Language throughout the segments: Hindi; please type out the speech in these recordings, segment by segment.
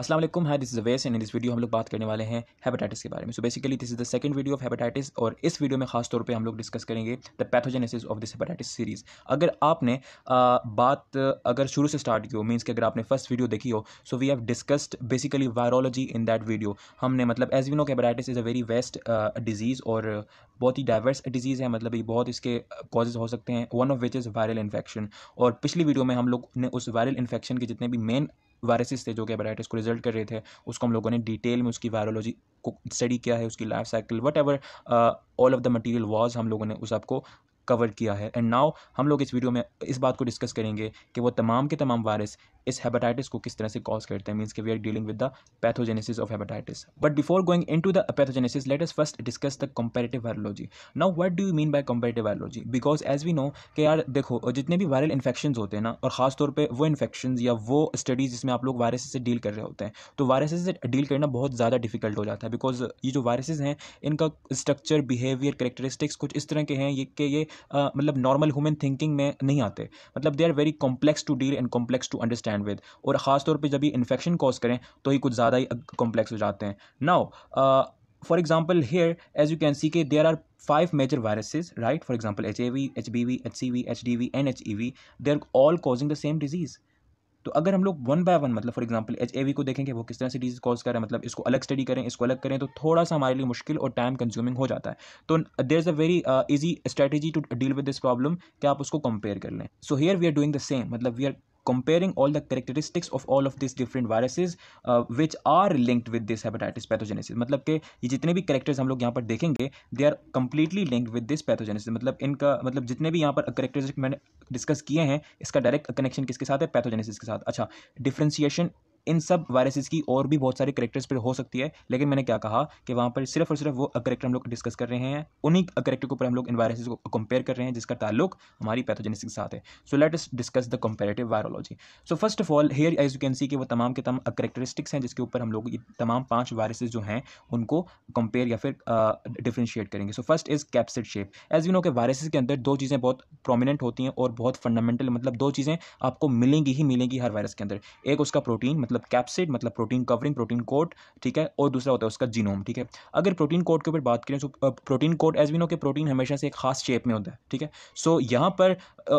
अस्सलाम वालेकुम, hi this is Awais and in this video हम लोग बात करने वाले हैं हेपेटाइटिस के बारे में। So basically this is the second video of hepatitis और इस वीडियो में खास तौर पे हम लोग डिस्कस करेंगे the pathogenesis of this hepatitis series. अगर आपने बात अगर शुरू से स्टार्ट की हो, मीन्स कि अगर आपने फर्स्ट वीडियो देखी हो, so we have discussed basically virology in that video. हमने मतलब एज वी नो कि hepatitis is a very vast disease और बहुत ही डाइवर्स डिजीज़ है, मतलब ये बहुत इसके कॉजेज हो सकते हैं, one of which is viral infection. और पिछली वीडियो में हम लोग ने उस वायरल इन्फेक्शन के जितने भी मेन वायरसेस थे जो कि हेपेटाइटिस को रिजल्ट कर रहे थे, उसको हम लोगों ने डिटेल में उसकी वायरोलॉजी को स्टडी किया है, उसकी life cycle what ever all of the material was, हम लोगों ने उस आपको कवर किया है। एंड नाउ हम लोग इस वीडियो में इस बात को डिस्कस करेंगे कि वो तमाम के तमाम वायरस इस हेपेटाइटिस को किस तरह से कॉज करते हैं, मीन्स कि we are dealing with the pathogenesis of hepatitis. But before going into the pathogenesis let us first discuss the comparative virology. Now what do you mean by comparative virology? Because as we know कि यार देखो, जितने भी वायरल इन्फेक्शंस होते हैं ना, और ख़ास तौर पे वो इन्फेक्शंस या वो स्टडीज़ जिसमें आप लोग वायरस से डील कर रहे होते हैं, तो वायरस से डील करना बहुत ज़्यादा डिफिकल्ट हो जाता है। बिकॉज ये जो वायरसेस हैं, इनका स्ट्रक्चर, बिहेवियर, कैरेक्टरिस्टिक्स कुछ इस तरह के हैं ये मतलब नॉर्मल ह्यूमन थिंकिंग में नहीं आते। मतलब they are very complex to deal and complex to understand with, और ख़ास तौर पे जब ये इन्फेक्शन कॉज करें तो ही कुछ ज़्यादा ही कॉम्प्लेक्स हो जाते हैं। Now for example here as you can see के there are 5 major viruses, right? For example, HAV, HBV, HCV, HDV and HEV, they are all causing the same disease. तो अगर हम लोग वन बाय वन, मतलब फॉर एग्जांपल HAV को देखेंगे वो किस तरह से डिजीज कॉज कर रहा है, मतलब इसको अलग स्टडी करें, इसको अलग करें, तो थोड़ा सा हमारे लिए मुश्किल और टाइम कंज्यूमिंग हो जाता है। तो there is a very easy strategy to deal with this problem कि आप उसको कंपेयर कर लें। So here we are doing the same, मतलब we are comparing all the characteristics of all of these different viruses which are linked with this hepatitis pathogenesis। मतलब कि ये जितने भी कैरेक्टर्स हम लोग यहाँ पर देखेंगे they are completely linked with this pathogenesis। मतलब इनका मतलब जितने भी यहाँ पर कैरेक्टरिस्टिक मैंने डिस्कस किए हैं, इसका डायरेक्ट कनेक्शन किसके साथ है? पैथोजेनेसिस के साथ। अच्छा, डिफ्रेंसिएशन इन सब वायरसेस की और भी बहुत सारे करेक्टर्स पर हो सकती है, लेकिन मैंने क्या कहा कि वहाँ पर सिर्फ और सिर्फ वो करेक्टर हम लोग डिस्कस कर रहे हैं, उन्हीं करेक्टर के ऊपर हम लोग इन वायरसेस को कंपेयर कर रहे हैं जिसका ताल्लुक हमारी पैथोजेनेसिस के साथ है। So let us discuss the comparative virology. So first of all here as you can see कि वो तमाम के तमाम करेक्टरिस्टिक्स हैं जिसके ऊपर हम लोग ये तमाम 5 वायरसेस जो हैं उनको कंपेयर या फिर डिफ्रेंशिएट करेंगे। So first is capsid shape. As you know कि वायरसेस के अंदर दो चीज़ें बहुत प्रोमिनेंट होती हैं और बहुत फंडामेंटल, मतलब दो चीज़ें आपको मिलेंगी ही मिलेंगी हर वायरस के अंदर। एक उसका प्रोटीन, मतलब कैप्सिड, मतलब प्रोटीन कवरिंग, प्रोटीन कोट, ठीक है, और दूसरा होता है उसका जीनोम, ठीक है। अगर प्रोटीन कोट के ऊपर बात करें तो protein coat as we know कि प्रोटीन हमेशा से एक खास शेप में होता है, ठीक है। सो यहाँ पर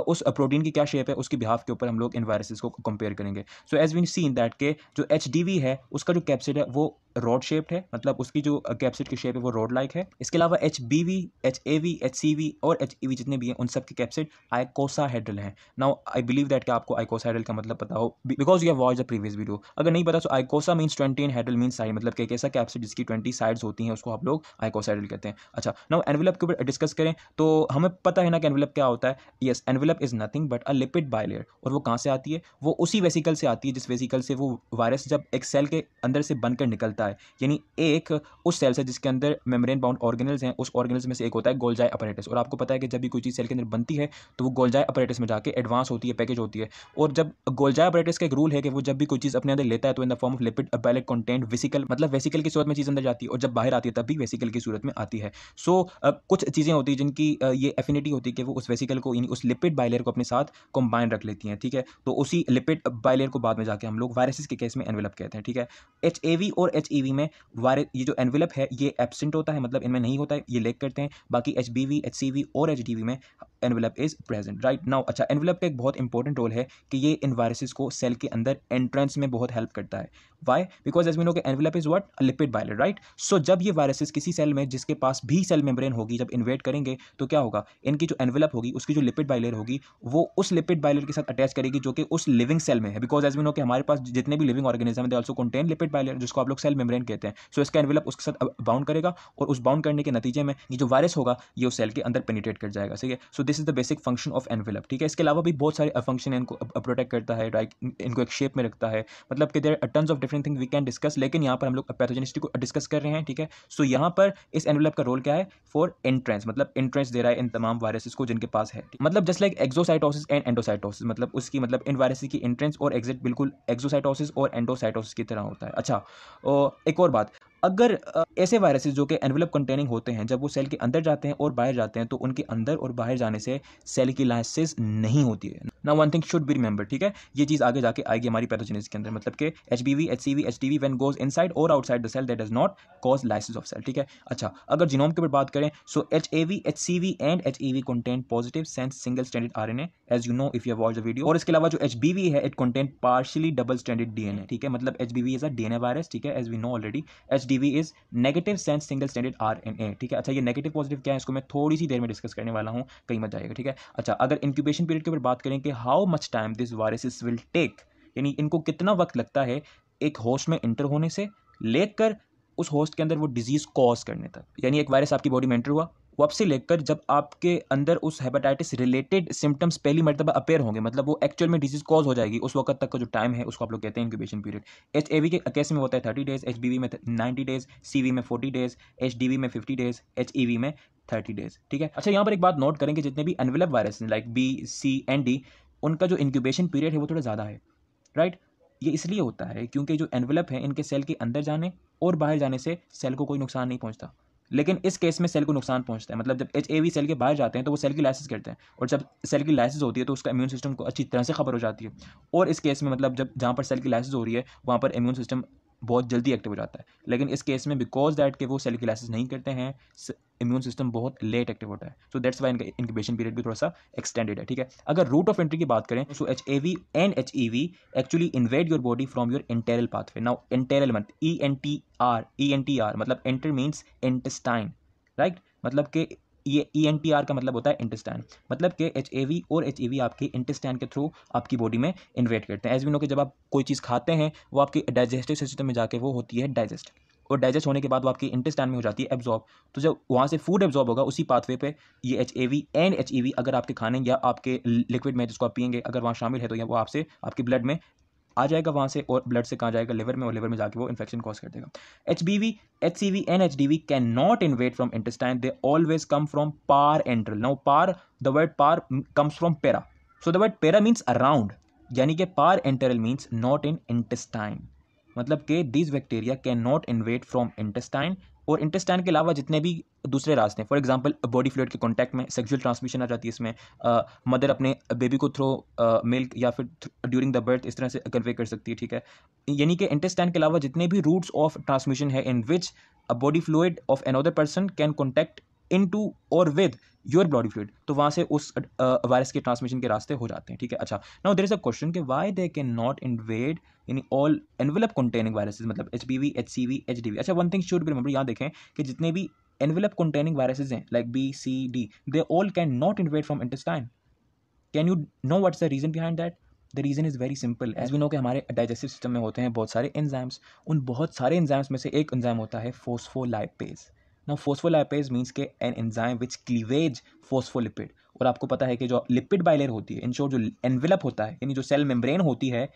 उस प्रोटीन की क्या शेप है उसकी बिहाफ के ऊपर हम लोग इन वायरसेस को कंपेयर करेंगे। So as we seen that के जो HDV है उसका जो कैप्सिड है वो रॉड शेप्ड है, मतलब उसकी जो कैप्सिड की शेप है वो रॉड लाइक है। इसके अलावा HBV, HAV, HCV और HEV जितने भी हैं उन सब के कैप्सिड आइकोसाहेड्रल हैं। नाउ आई बिलीव दैट कि आपको आइकोसाहेड्रल का मतलब पता हो because you have watched the previous video. अगर नहीं पता तो आइकोसा मीन्स 20 एंड हेड्रल मीन्स साइड, मतलब कि एक ऐसा कैप्सिड जिसकी 20 साइड्स होती हैं उसको आप लोग आइकोसाहेड्रल कहते हैं। अच्छा, नाउ एनवेलप के ऊपर डिस्कस करें तो हमें पता है ना कि एनवेलप क्या होता है। Yes, envelope is nothing but a lipid bilayer. और वो कहाँ से आती है? वो उसी वेसिकल से आती है जिस वेसिकल से वो वायरस जब एक सेल के अंदर से बनकर निकलता है, यानी एक उस सेल से जिसके अंदर मेम्ब्रेन बाउंड ऑर्गेनल्स हैं, उस ऑर्गेनल्स में से एक होता है गोल्जाई अपैरेटस। और आपको पता है कि जब भी कोई चीज़ सेल के अंदर बनती है तो वो गोल्जाई अपैरेटस में जाके एडवांस होती है, पैकेज होती है। और जब गोल्जाई अपैरेटस का एक रूल है कि वो जब भी कोई चीज़ अपने अंदर लेता है तो in the form of lipid bilayer content vesicle, मतलब वेसिकल की सूरत में चीज़ अंदर जाती है, और जब बाहर आती है तब भी वेसिकल की सूरत में आती है। सो कुछ चीज़ें होती हैं जिनकी ये एफिनिटी होती है कि वो उस वेसिकल को, यानी उस लिपिड बाइलेयर को अपने साथ कंबाइन रख लेती हैं, ठीक है। तो उसी लिपिड बाइलेयर को बाद में जाके हम लोग वायरसेस के केस में एनवेलप कहते हैं, ठीक है। HAV और HEV में वायरस ये जो एनवेलप है ये एब्सेंट होता है, मतलब इनमें नहीं होता है, ये लेक करते हैं। बाकी HBV, HCV और HDV में envelope is present, right now. अच्छा, एनवेलप का एक बहुत इंपॉर्टेंट रोल है कि ये इन वायरसेस को सेल के अंदर एंट्रेंस में बहुत हेल्प करता है। Why? Because as we know कि envelope is what? Lipid bilayer, right. So जब ये वायरसेस किसी सेल में जिसके पास भी सेल मेम्ब्रेन होगी जब इन्वेट करेंगे तो क्या होगा? इनकी जो एनवेलप होगी उसकी जो लिपिड बाइलेयर होगी वो उस लिपिड बाइलेयर के साथ अटैच करेगी जो कि उस लिविंग सेल में है। बिकॉज एज वी नो कि हमारे पास जितने भी लिविंग ऑर्गेनिज्म है they also contain lipid bilayer, जिसको आप लोग सेल मेम्ब्रेन कहते हैं। सो इसका एनवेलप उसके साथ बाउंड करेगा और उस बाउंड करने के नतीजे में ये जो वायरस होगा ये उस सेल के अंदर पेनिट्रेट कर जाएगा, ठीक है। So this is the basic function of envelope, ठीक है। इसके अलावा भी बहुत सारे फंक्शन इनको प्रोटेक्ट करता है, राइट, इनको एक शेप में रखता है, मतलब कि there are tons of different thing we can discuss, लेकिन यहाँ पर हम लोग पैथोजेनिसिटी को डिस्कस कर रहे हैं, ठीक है। सो यहाँ पर इस एनवेलप का रोल क्या है? फॉर एंट्रेंस, मतलब एंट्रेंस दे रहा है इन तमाम वायरसेस को जिनके पास है, मतलब just like exocytosis and endocytosis, मतलब उसकी मतलब इन वायरसेस की एंट्रेंस और एग्जिट बिल्कुल एक्सोसाइटोसिस और एंडोसाइटोसिस की तरह होता है। अच्छा, एक और बात, अगर ऐसे वायरसेस जो कि एनवेलप कंटेनिंग होते हैं, जब वो सेल के अंदर जाते हैं और बाहर जाते हैं तो उनके अंदर और बाहर जाने से सेल की लाइसिस नहीं होती है। Now one thing should be remember, ठीक है, ये चीज़ आगे जाके आएगी हमारी पैथोजेनेसिस के अंदर, मतलब कि HBV, HCV, HDV when goes inside और outside the cell that does not cause lysis of cell, ठीक है। अच्छा, अगर जीनोम के ऊपर बात करें, so HAV, HCV and HEV contain positive sense single stranded RNA as you know if you have watched the video. और इसके अलावा जो HBV है, it contain partially double stranded DNA, ठीक है, मतलब HBV is a DNA virus, ठीक है, as we know already. HDV is negative sense single stranded RNA, ठीक है। अच्छा, ये नेगेटिव पॉजिटिव क्या है, इसको मैं थोड़ी सी देर में डिस्कस करने वाला हूँ, कहीं मत जाएगा, ठीक है। अच्छा, अगर इंक्यूबेशन पीरियड के ऊपर बात करें कि how much time this viruses will take, यानी इनको कितना वक्त लगता है एक होस्ट में इंटर होने से लेकर उस होस्ट के अंदर वो डिजीज कॉज करने तक, यानी एक वायरस आपकी बॉडी में एंटर हुआ, वो आपसे लेकर जब आपके अंदर उस हेपेटाइटिस रिलेटेड सिम्टम्स पहली मरतबा अपेयर होंगे, मतलब वो एक्चुअल में डिजीज कॉज हो जाएगी, उस वक्त तक का जो टाइम है उसको आप लोग कहते हैं इंक्यूबेशन पीरियड। HAV के केस में होता है 30 डेज, HBV में 90 डेज, CV में 40 डेज, HDV में 50 डेज, HEV में 30 डेज, ठीक है। अच्छा, यहाँ पर एक बात नोट करें कि जितने भी envelope virus like B, C and D, उनका जो इंक्यूबेशन पीरियड है वो थोड़ा ज़्यादा है, राइट। ये इसलिए होता है क्योंकि जो एनवेलप है इनके सेल के अंदर जाने और बाहर जाने से सेल को कोई नुकसान नहीं पहुंचता, लेकिन इस केस में सेल को नुकसान पहुंचता है। मतलब जब HAV सेल के बाहर जाते हैं तो वो सेल की लाइसिस करते हैं, और जब सेल की लाइसिस होती है तो उसका इम्यून सिस्टम को अच्छी तरह से खबर हो जाती है, और इस केस में मतलब जब जहाँ पर सेल की लाइसिस हो रही है वहाँ पर इम्यून सिस्टम बहुत जल्दी एक्टिव हो जाता है, लेकिन इस केस में बिकॉज दैट कि वो सेल की लाइसिस नहीं करते हैं, इम्यून सिस्टम बहुत लेट एक्टिव होता है, सो दैट्स वाई इनका इंक्यूबेशन पीरियड भी थोड़ा सा एक्सटेंडेड है, ठीक है। अगर रूट ऑफ एंट्री की बात करें, so HAV and HEV actually invade your body from your enteral pathway. Now enteral मत ENTR मतलब एंटर मीन्स इंटेस्टाइन, राइट, मतलब कि ये ENTR का मतलब होता है इंटेस्टाइन, मतलब कि HAV और HEV आपके इंटेस्टाइन के थ्रू आपकी बॉडी में इन्वेट करते हैं। एज वी नो कि जब आप कोई चीज़ खाते हैं वो आपके डाइजेस्टिव सिस्टम में जाके वो होती है डाइजेस्ट, और डाइजेस्ट होने के बाद वो आपकी इंटेस्टाइन में हो जाती है एब्जॉर्ब, तो जब वहाँ से फूड एब्जॉर्ब होगा उसी पाथवे पे ये HAV एंड HEV अगर आपके खाने या आपके लिक्विड में जिसको आप पिएंगे अगर वहाँ शामिल है तो वो आपसे आपकी ब्लड में आ जाएगा वहाँ से, और ब्लड से कहाँ जाएगा, लिवर में, और लिवर में जाके वो इन्फेक्शन कॉज कर देगा। HBV, HCV and HDV can not invade from intestine, they always come from parenteral. Now par, the word par comes from para, so the word para means around, यानी कि parenteral means not in intestine, मतलब कि this bacteria can not invade from intestine, और इंटेस्टाइन के अलावा जितने भी दूसरे रास्ते हैं, फॉर एग्जांपल बॉडी फ्लूइड के कांटेक्ट में सेक्सुअल ट्रांसमिशन आ जाती है इसमें, मदर अपने बेबी को थ्रो मिल्क या फिर ड्यूरिंग द बर्थ इस तरह से कन्वे कर सकती है, ठीक है। यानी कि इंटेस्टाइन के अलावा जितने भी रूट्स ऑफ ट्रांसमिशन है in which a body fluid of another person can contact into और विद योर बॉडी फ्लूइड, तो वहाँ से उस वायरस के ट्रांसमिशन के रास्ते हो जाते हैं, ठीक है। अच्छा, now there is a question कि why they can not invade in all envelope containing viruses, मतलब HBV, HCV, HDV। अच्छा, one thing should be remember, यहाँ देखें कि जितने भी एनवेलप कंटेनिंग वायरसेस हैं like B, C, D, they all can not invade from intestine. Can you know what's the reason behind that? The reason is very simple. As we know कि हमारे डाइजेस्टिव सिस्टम में होते हैं बहुत सारे एंजाइम्स, उन बहुत सारे एंजाइम्स में से एक एंजाइम होता है फोस्फोलाइपेज। नाउ फोस्फोलाइपेज मीन्स के एन एंजाइम विच क्लीवेज फोस्फोलिपिड, और आपको पता है कि जो लिपिड बाइलेयर होती है, इन शॉर्ट जो एनवेलप होता है, यानी जो सेल मेम्ब्रेन होती है,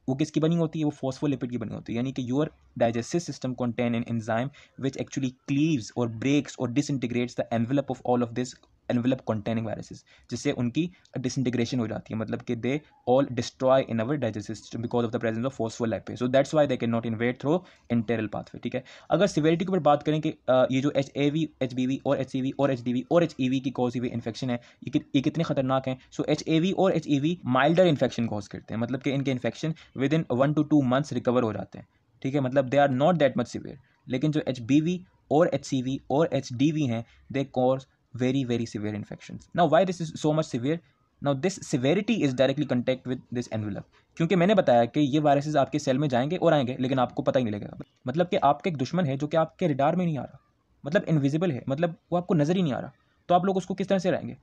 वो किसकी बनी होती है, वो फोस्फोलिपिड की बनी होती है, यानी कि your digestive system contain an enzyme which actually cleaves और ब्रेक्स और disintegrates the envelope of all of this envelope containing viruses, जिससे उनकी डिसइंटीग्रेशन हो जाती है, मतलब कि they all destroy in our digestive system because of the presence of phospholipase, so that's why they can not invade through enteral pathway, ठीक है। अगर सिवियरिटी के ऊपर बात करें कि ये जो HAV, HBV और HCV और HDV और HEV की कॉज हुई इन्फेक्शन है, ये कितने खतरनाक हैं। सो HAV और HEV माइल्डर इन्फेक्शन कॉज करते हैं, मतलब कि इनके infection within 1 to 2 months recover हो जाते हैं, ठीक है, मतलब they are not that much severe. लेकिन जो HBV और HCV और HDV हैं, they cause very very severe infections. Now why this is so much severe? Now this severity is directly contact with this envelope, क्योंकि मैंने बताया कि ये वायरसेस आपके सेल में जाएंगे और आएंगे लेकिन आपको पता ही नहीं लगेगा, मतलब कि आपका एक दुश्मन है जो कि आपके रिडार में नहीं आ रहा, मतलब इनविजिबल है, मतलब वो आपको नजर ही नहीं आ रहा, तो आप लोग उसको किस तरह से रहेंगे।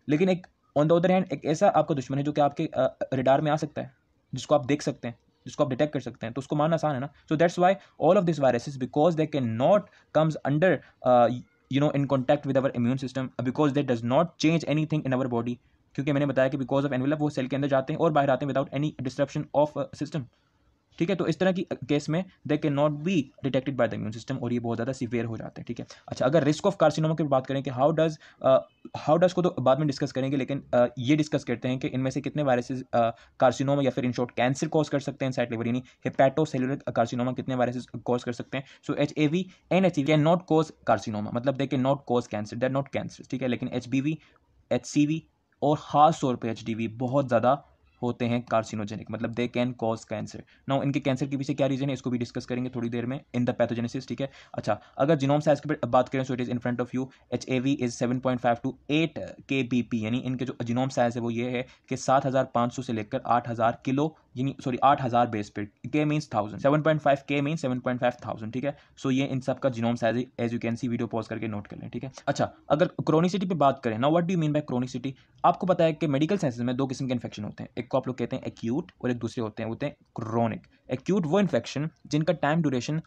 लेकिन एक ऑन द अदर हैंड एक ऐसा आपका दुश्मन है जो कि आपके रिडार में आ सकता है, जिसको आप देख सकते हैं, जिसको आप डिटेक्ट कर सकते हैं, तो उसको मारना आसान है ना। So that's why all of this viruses because they can not comes under in contact with our immune system because that does not change anything in our body, क्योंकि मैंने बताया कि बिकॉज ऑफ एनवेलप वो सेल के अंदर जाते हैं और बाहर आते हैं without any disruption of system. ठीक है। तो इस तरह की केस में दे can not be detected by the immune system और ये बहुत ज़्यादा सीवियर हो जाते हैं। ठीक है। अच्छा, अगर रिस्क ऑफ कार्सिनोमा की बात करें कि हाउ डज को तो बाद में डिस्कस करेंगे, लेकिन ये डिस्कस करते हैं कि इनमें से कितने वायरसेस कार्सिनोमा या फिर इन शॉर्ट कैंसर कॉज कर सकते हैं इनसाइड लिवर, यानी हेपेटोसेलुलर कार्सिनोमा कितने वायरसेस कॉज कर सकते हैं। सो HAV and HCV can not cause carcinoma, मतलब they can not cause cancer, they are not cancer. ठीक है। लेकिन HBV, HCV और खास तौर पे HDV बहुत ज़्यादा होते हैं कार्सिनोजेनिक, मतलब they can cause cancer. Now इनके कैंसर के पीछे क्या रीजन है इसको भी डिस्कस करेंगे थोड़ी देर में इन द पैथोजेनेसिस। ठीक है। अच्छा, अगर जीनोम साइज की बात करें, so it is in front of you. HAV is 7.5 to 8 kbp, यानी इनके जो जीनोम साइज है वो ये है कि 7500 से लेकर 8000 किलो, यानी सॉरी 8000 बेस पे, के मीन्स 1000, 7.5 के मीन 7.5,000। ठीक है। सो ये इन सब का genome size as you can see, video pause करके नोट कर लें। ठीक है। अच्छा, अगर क्रोनिसिटी पे बात करें, now what do you mean bye chronicity. आपको पता है कि मेडिकल साइंसेज में दो किस्म के इन्फेक्शन होते हैं, एक को आप लोग कहते हैं एक्यूट और एक दूसरे होते हैं क्रोनिक। एक्यूट वो इन्फेक्शन जिनका टाइम ड्यूरेशन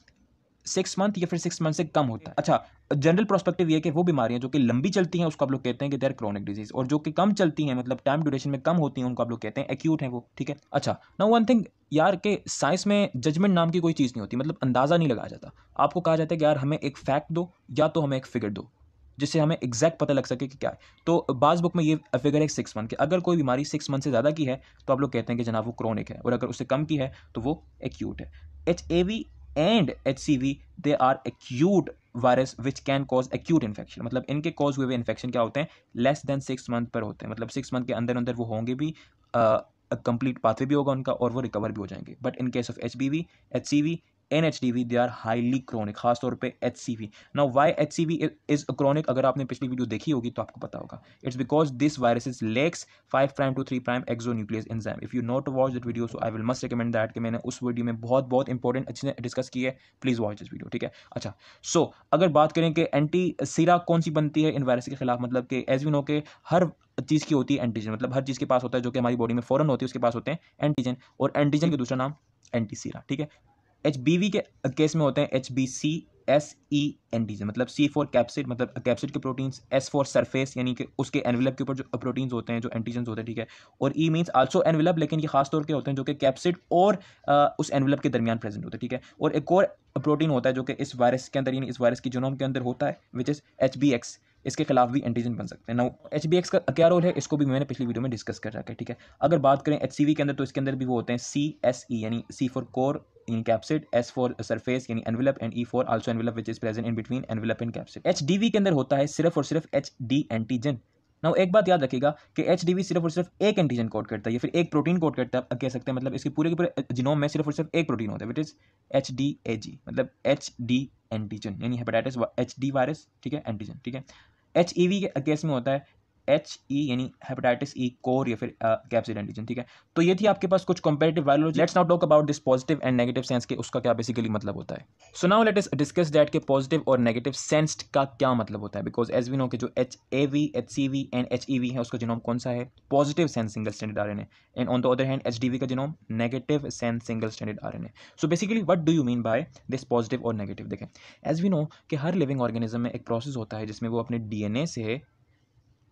6 मंथ या फिर 6 मंथ से कम होता है। अच्छा, जनरल प्रोस्पेक्टिव ये है कि वो बीमारियां जो कि लंबी चलती हैं उसको आप लोग कहते हैं कि दे आर क्रोनिक डिजीज, और जो कि कम चलती हैं मतलब टाइम ड्यूरेशन में कम होती हैं उनको आप लोग कहते हैं एक्यूट हैं वो। ठीक है। अच्छा, नाउ वन थिंग यार, के साइंस में जजमेंट नाम की कोई चीज़ नहीं होती, मतलब अंदाज़ा नहीं लगाया जाता। आपको कहा जाता है कि यार हमें एक फैक्ट दो या तो हमें एक फिगर दो जिससे हमें एग्जैक्ट पता लग सके कि क्या है। तो बाज बुक में ये फिगर है 6 मंथ के, अगर कोई बीमारी 6 मंथ से ज़्यादा की है तो आप लोग कहते हैं कि जनाब वो क्रोनिक है, और अगर उससे कम की है तो वो एक्यूट है। HAV and HCV they are acute virus which can cause acute infection, मतलब इनके कॉज हुए इन्फेक्शन क्या होते हैं, लेस देन 6 मंथ पर होते हैं, मतलब 6 मंथ के अंदर अंदर वो होंगे भी, कंप्लीट पाथवे भी होगा उनका और वो रिकवर भी हो जाएंगे। But in case of HBV, HCV and HDV they are highly chronic, खासतौर पे HCV। Now why HCV is chronic, अगर आपने पिछली वीडियो देखी होगी तो आपको पता होगा, it's because this virus lacks 5' to 3' exonuclease enzyme. If you not watch that video so I will must recommend that, कि मैंने उस वीडियो में बहुत बहुत इंपॉर्टेंट अच्छे से डिस्कस की है, प्लीज वॉच दिस वीडियो। ठीक है। अच्छा, सो अगर बात करें कि एंटी सीरा कौन सी बनती है इन वायरस के खिलाफ, मतलब कि एज वी नो के हर चीज़ की होती है एंटीजन, मतलब हर चीज़ के पास होता है जो कि हमारी बॉडी में फौरन होती है उसके पास होते हैं एंटीजन, और एंटीजन का दूसरा नाम एंटी सीरा। ठीक है। HBV के केस में होते हैं HBCSE एंटीजन, मतलब C फॉर कैप्सिड, मतलब कैप्सिड के प्रोटीन्स, S फॉर सरफेस यानी कि उसके एनवेलप के ऊपर जो प्रोटीन्स होते हैं जो एंटीजन होते हैं। ठीक है। और E मीन्स आल्सो एनवेलप, लेकिन ये खास तौर के होते हैं जो कि कैप्सिड और उस एनवेलप के दरमियान प्रेजेंट होते हैं। ठीक है। और एक और प्रोटीन होता है जो कि इस वायरस के अंदर, यानी इस वायरस की जीनोम के अंदर होता है, विच इज HBX। इसके खिलाफ भी एंटीजन बन सकते हैं। नाउ HBX का क्या रोल है इसको भी मैंने पिछली वीडियो में डिस्कस कर रखा है। ठीक है। अगर बात करें HCV के अंदर, तो इसके अंदर भी वो होते हैं CSE, यानी C for core in capsid, S for surface यानी envelope, and E for also envelope which is present in between envelope and capsid। HDV के अंदर होता है सिर्फ और सिर्फ HD एंटीजन। नाउ एक बात याद रखिएगा कि HDV सिर्फ और सिर्फ एक एंटीजन कोड करता है या फिर एक प्रोटीन कोड करता है, कह सकते हैं, मतलब इसके पूरे के पूरे जीनोम में सिर्फ और सिर्फ एक प्रोटीन होता है, विच इज HDAG, मतलब HD एंटीजन, यानी हेपेटाइटिस HD वायरस। ठीक है, एंटीजन। ठीक है। HEV के केस में होता है HE यानी हेपेटाइटिस E कोर या फिर कैप्सिड एंटीजन। ठीक है। तो ये थी आपके पास कुछ comparative biology. Let's now talk about this positive and negative sense के उसका क्या बेसिकली मतलब होता है। सो now let us discuss that के पॉजिटिव और नेगेटिव सेंस का क्या मतलब होता है, बिकॉज एज वी नो के जो HAV, HCV एंड HEV है उसका जीनोम कौन सा है, positive sense single stranded RNA, and on the other hand HDV का genome negative sense single stranded RNA। So basically what do you mean by this positive और नेगेटिव। देखें, एज वी नो कि हर लिविंग ऑर्गेनिज्म में एक प्रोसेस होता है जिसमें वो अपने DNA से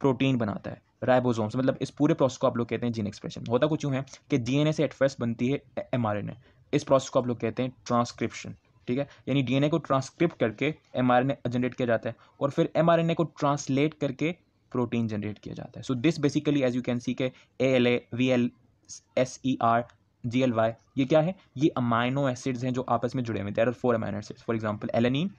प्रोटीन बनाता है, राइबोसोम्स, मतलब इस पूरे प्रोसेस को आप लोग कहते हैं जीन एक्सप्रेशन। होता कुछ यूँ है कि DNA से एट फर्स्ट बनती है mRNA, इस प्रोसेस को आप लोग कहते हैं ट्रांसक्रिप्शन। ठीक है। यानी DNA को ट्रांसक्रिप्ट करके mRNA जनरेट किया जाता है और फिर mRNA को ट्रांसलेट करके प्रोटीन जनरेट किया जाता है। So this basically as you can see के ALA, VLSER, GLY ये क्या है, ये अमाइनो एसिड्स हैं जो आपस में जुड़े हुए हैं। There are 4 amino acids, for example alanine,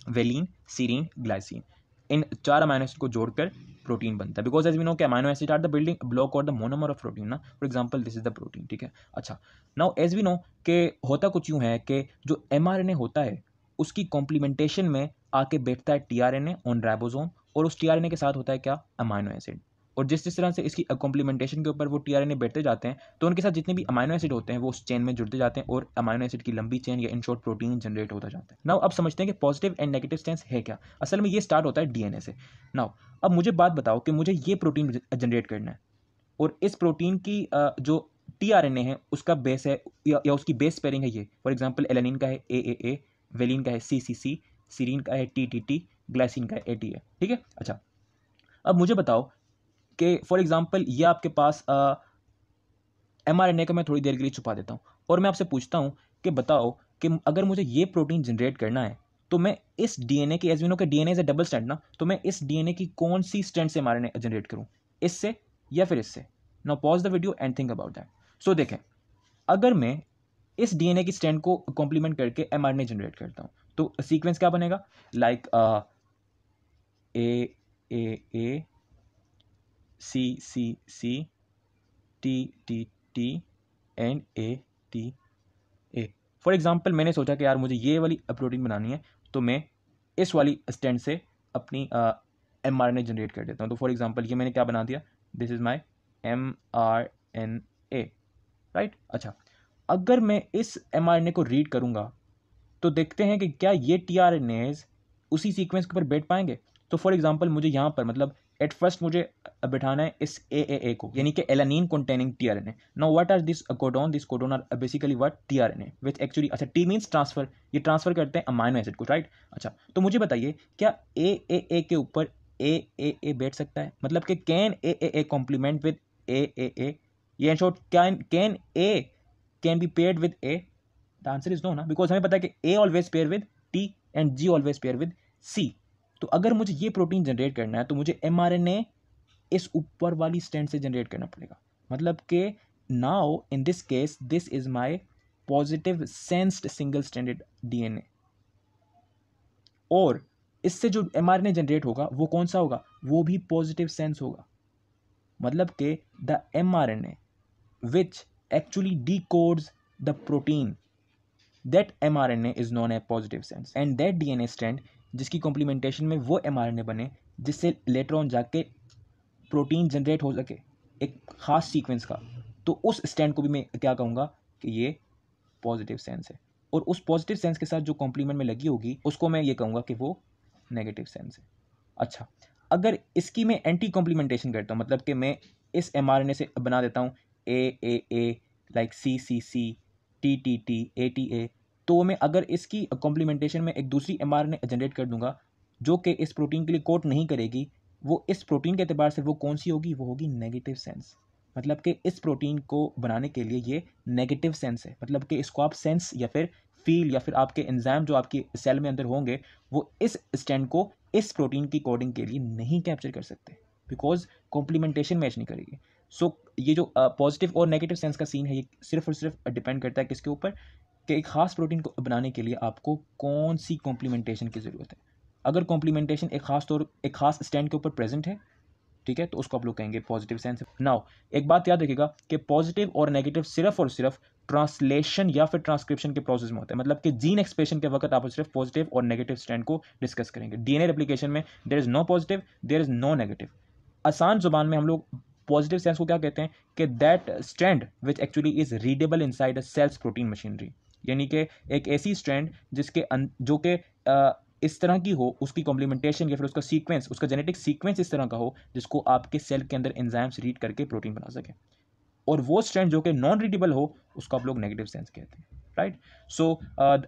valine, serine, glycine. इन 4 अमाइनो एसिड को जोड़कर प्रोटीन बनता है, बिकॉज एज वी नो कि amino acid are the building block और द मोनोमर ऑफ प्रोटीन ना, for example this is the protein. ठीक है। अच्छा, नाउ एज वी नो कि होता कुछ यूँ है कि जो mRNA होता है उसकी कॉम्प्लीमेंटेशन में आके बैठता है tRNA ऑन राइबोसोम, और उस tRNA के साथ होता है क्या, अमाइनो एसिड, और जिस जिस तरह से इसकी कॉम्प्लीमेंटेशन के ऊपर वो tRNA बैठते जाते हैं तो उनके साथ जितने भी अमाइनो एसिड होते हैं वो उस चेन में जुड़ते जाते हैं और अमाइनो एसिड की लंबी चेन या इन शॉर्ट प्रोटीन जनरेट होता जाता है। नाउ अब समझते हैं कि पॉजिटिव एंड नेगेटिव सेंस है क्या। असल में ये स्टार्ट होता है DNA से। नाउ अब मुझे बात बताओ कि मुझे ये प्रोटीन जनरेट करना है, और इस प्रोटीन की जो tRNA है उसका बेस है या उसकी बेस पेयरिंग है ये, फॉर एग्जाम्पल एलेनिन का है AAA, वेलिन का है CCC, सीरीन का है TTT, ग्लाइसिन का है ATA। ठीक है। अच्छा, अब मुझे बताओ कि फॉर एग्जांपल ये आपके पास mRNA को मैं थोड़ी देर के लिए छुपा देता हूँ, और मैं आपसे पूछता हूँ कि बताओ कि अगर मुझे ये प्रोटीन जनरेट करना है तो मैं इस डीएनए की, एज वी नो के DNA is a double strand ना, तो मैं इस डीएनए की कौन सी स्ट्रैंड से एमआरएनए जनरेट करूँ, इससे या फिर इससे? Now pause the video and think about that. So देखें, अगर मैं इस डीएनए की स्ट्रैंड को कॉम्प्लीमेंट करके एमआरएनए जनरेट करता हूँ तो सीक्वेंस क्या बनेगा? Like A C C C T T T and A T A. For example मैंने सोचा कि यार मुझे ये वाली प्रोटीन बनानी है तो मैं इस वाली स्टैंड से अपनी एमआरएनए जनरेट कर देता हूँ। तो फॉर एग्जाम्पल ये मैंने क्या बना दिया, this is my mRNA, right. अच्छा, अगर मैं इस एमआरएनए को रीड करूँगा तो देखते हैं कि क्या ये टीआरएनएज उसी सीक्वेंस के ऊपर बैठ पाएंगे। तो फॉर एग्जांपल मुझे यहाँ पर मतलब एट फर्स्ट मुझे बिठाना है इस AAA को, यानी कि alanine containing tRNA. Now what are this codon? This codon are basically what? TRNA which actually, अच्छा टी मींस ट्रांसफर, ये ट्रांसफर करते हैं अमाइनो एसिड को, राइट। अच्छा, तो मुझे बताइए क्या AAA के ऊपर AAA बैठ सकता है? मतलब कि can AAA complement with AAA? ये in short can A can be paired with A? The answer is no ना, बिकॉज हमें पता है कि A always pair with T and G always pair with C। तो अगर मुझे ये प्रोटीन जनरेट करना है तो मुझे एमआरएनए इस ऊपर वाली स्ट्रैंड से जनरेट करना पड़ेगा। मतलब कि now in this case this is my positive sensed single stranded DNA, और इससे जो एमआरएनए जनरेट होगा वो कौन सा होगा? वो भी पॉजिटिव सेंस होगा। मतलब कि the mRNA which actually डिकोड्स the protein, that mRNA is known as positive sense, and that DNA strand जिसकी कॉम्प्लीमेंटेशन में वो mRNA बने जिससे लेटर ऑन जाके प्रोटीन जनरेट हो सके एक खास सीक्वेंस का, तो उस स्टैंड को भी मैं क्या कहूँगा कि ये पॉजिटिव सेंस है, और उस पॉजिटिव सेंस के साथ जो कॉम्प्लीमेंट में लगी होगी उसको मैं ये कहूँगा कि वो नेगेटिव सेंस है। अच्छा, अगर इसकी मैं एंटी कॉम्प्लीमेंटेशन करता हूँ, मतलब कि मैं इस mRNA से बना देता हूँ AAA like CCC TTT ATA, तो मैं अगर इसकी कॉम्प्लीमेंटेशन में एक दूसरी mRNA जनरेट कर दूंगा जो कि इस प्रोटीन के लिए कोड नहीं करेगी, वो इस प्रोटीन के एतबार से वो कौन सी होगी? वो होगी नेगेटिव सेंस। मतलब कि इस प्रोटीन को बनाने के लिए ये नेगेटिव सेंस है, मतलब कि इसको आप सेंस या फिर फील या फिर आपके एंजाइम जो आपकी सेल में अंदर होंगे वो इस स्टैंड को इस प्रोटीन की कोडिंग के लिए नहीं कैप्चर कर सकते, बिकॉज कॉम्प्लीमेंटेशन मैच नहीं करेगी। सो ये जो पॉजिटिव और नेगेटिव सेंस का सीन है ये सिर्फ और सिर्फ डिपेंड करता है किसके ऊपर? कि एक खास प्रोटीन को बनाने के लिए आपको कौन सी कॉम्प्लीमेंटेशन की ज़रूरत है। अगर कॉम्प्लीमेंटेशन एक खास स्टैंड के ऊपर प्रेजेंट है, ठीक है, तो उसको आप लोग कहेंगे पॉजिटिव सेंस। नाउ एक बात याद रखिएगा कि पॉजिटिव और नेगेटिव सिर्फ और सिर्फ ट्रांसलेशन या फिर ट्रांसक्रिप्शन के प्रोसेस में होता है। मतलब कि जीन एक्सप्रेशन के वक्त आप सिर्फ पॉजिटिव और नेगेटिव स्टैंड को डिस्कस करेंगे। डीएनए रेप्लिकेशन में there is no positive, there is no negative. आसान जुबान में हम लोग पॉजिटिव सेंस को क्या कहते हैं कि that strand which actually is readable inside a cell's protein machinery, यानी कि एक ऐसी स्ट्रैंड जिसके जो कि इस तरह की हो, उसकी कॉम्प्लीमेंटेशन या फिर उसका सीक्वेंस, उसका जेनेटिक सीक्वेंस इस तरह का हो जिसको आपके सेल के अंदर एंजाइम्स रीड करके प्रोटीन बना सके, और वो स्ट्रैंड जो कि नॉन रीडेबल हो उसको आप लोग नेगेटिव सेंस कहते हैं, right. So